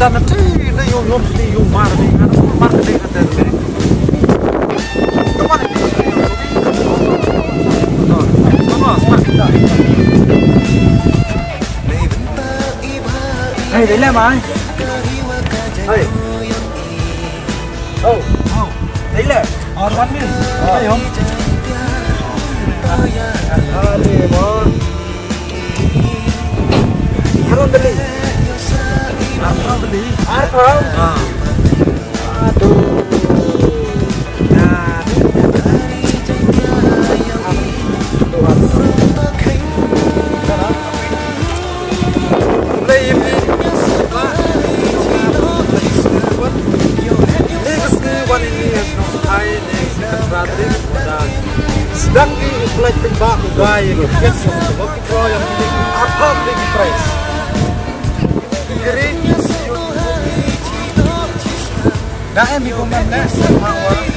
dan nanti ini yom sini yom marketing ada ini. Kemana ini? Sama kita. Hey, đấy là mai. Hey. Oh, đấy là. Or one minute. Thấy không? Đi mà. Haron beli. Haron beli. Haron. Aduh. Nah. Sedang di tembak gaya ngefit sama kita yang penting apa big price. Jadi, dah em ikut mana sama orang.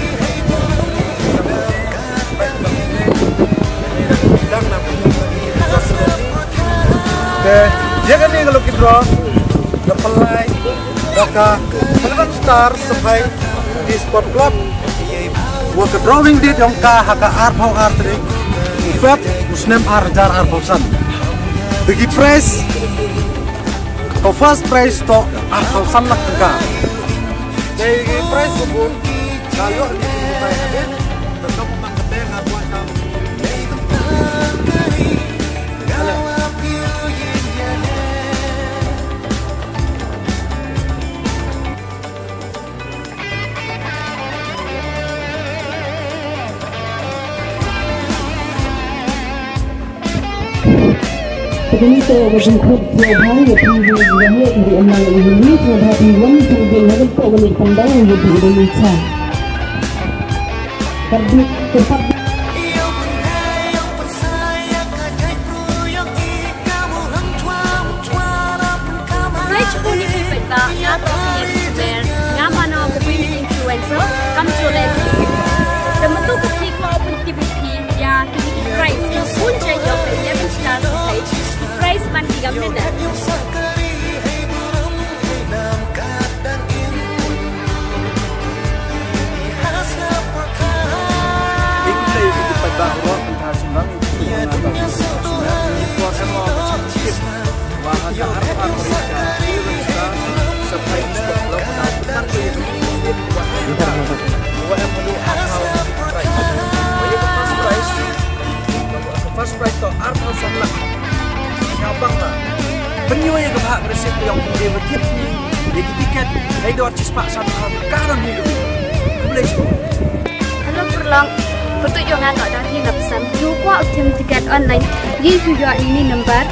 Sedang dia kan ni kalau kita apply, maka melakukan start sampai di sport club. Wah ke drawing date yang kah haka arpau artrik, ufet usnem arjar arpausan. Bagi price, to first price to arpausan nak kah. Jadi price pun kalau di sini ada, tetap mengkete ngabuat kamu. Pemirsa berjumpa Tuhan yang tinggi lahir di enam ini pada bulan Juli hari ini pandangan di Indonesia. Terbit tepat. Rich puni kita nyata influencer, nyamana puni influencer, kamu boleh. Teman-teman kasih kau pun TVP ya kini price pun jadi 11 stars page. Price man 3 minit. First price to arpau sanlah. Abang lah, penyu yang kebahak bersih yang dia bertiap ni, dia tiket, dia dua cispak satu sekarang ni tu, boleh semua. Halo perlang, betul jangan tak ada yang nak pesan. Jumpa tim tiket online, ini juga ini nombor.